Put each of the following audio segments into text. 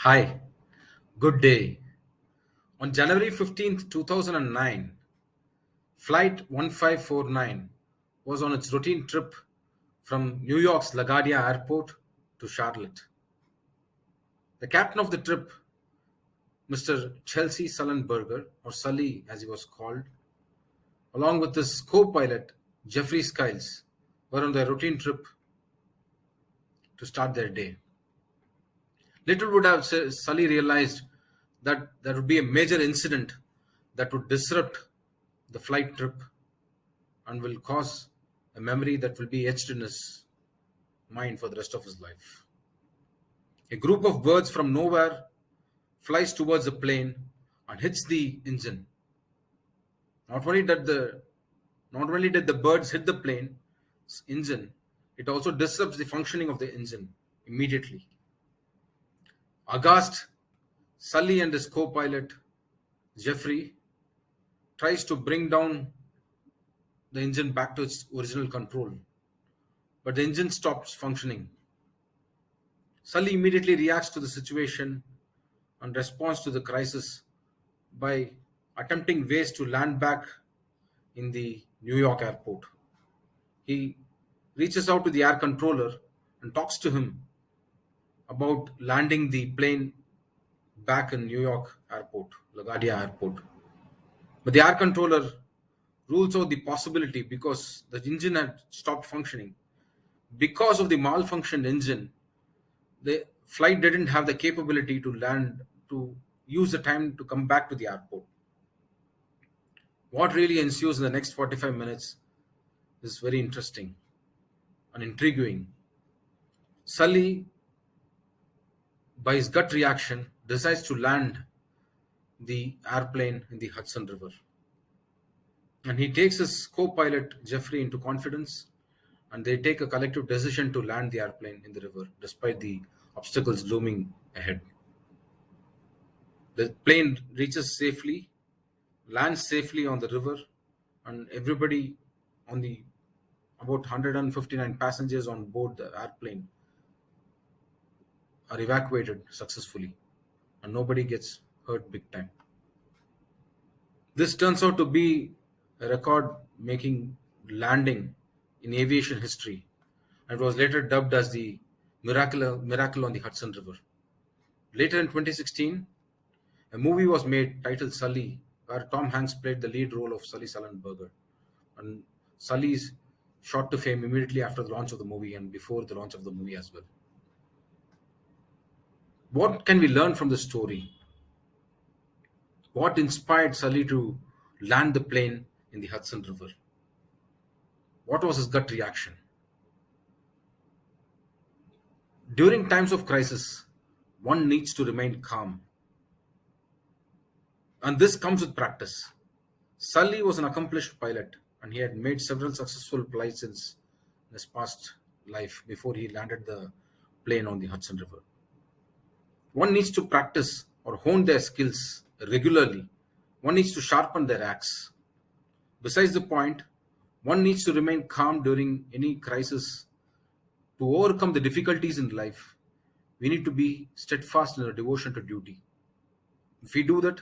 Hi, good day. On January 15th, 2009, Flight 1549 was on its routine trip from New York's LaGuardia Airport to Charlotte. The captain of the trip, Mr. Chelsea Sullenberger, or Sully as he was called, along with his co pilot, Jeffrey Skiles, were on their routine trip to start their day. Little would have Sully realized that there would be a major incident that would disrupt the flight trip and will cause a memory that will be etched in his mind for the rest of his life. A group of birds from nowhere flies towards the plane and hits the engine. Not only did the not only did the birds hit the plane's engine, it also disrupts the functioning of the engine immediately. Aghast, Sully and his co-pilot Jeffrey tries to bring down the engine back to its original control, but the engine stops functioning. Sully immediately reacts to the situation and responds to the crisis by attempting ways to land back in the New York airport. He reaches out to the air controller and talks to him about landing the plane back in New York airport, LaGuardia airport. But the air controller rules out the possibility because the engine had stopped functioning. Because of the malfunctioned engine, the flight didn't have the capability to land, to use the time to come back to the airport. What really ensues in the next 45 minutes is very interesting and intriguing. Sully, by his gut reaction, decides to land the airplane in the Hudson River. And he takes his co pilot Jeffrey into confidence, and they take a collective decision to land the airplane in the river despite the obstacles looming ahead. The plane reaches safely, lands safely on the river, and everybody on the about 159 passengers on board the airplane are evacuated successfully, and nobody gets hurt big time. This turns out to be a record making landing in aviation history and was later dubbed as the miracle on the Hudson River. Later in 2016, a movie was made titled Sully, where Tom Hanks played the lead role of Sully Sullenberger. And Sully's shot to fame immediately after the launch of the movie and before the launch of the movie as well. What can we learn from the story? What inspired Sully to land the plane in the Hudson River? What was his gut reaction? During times of crisis, one needs to remain calm. And this comes with practice. Sully was an accomplished pilot and he had made several successful flights in his past life before he landed the plane on the Hudson River. One needs to practice or hone their skills regularly. One needs to sharpen their axe. Besides the point, one needs to remain calm during any crisis. To overcome the difficulties in life, we need to be steadfast in our devotion to duty. If we do that,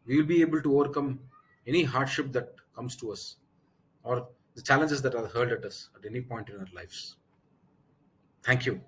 we will be able to overcome any hardship that comes to us or the challenges that are hurled at us at any point in our lives. Thank you.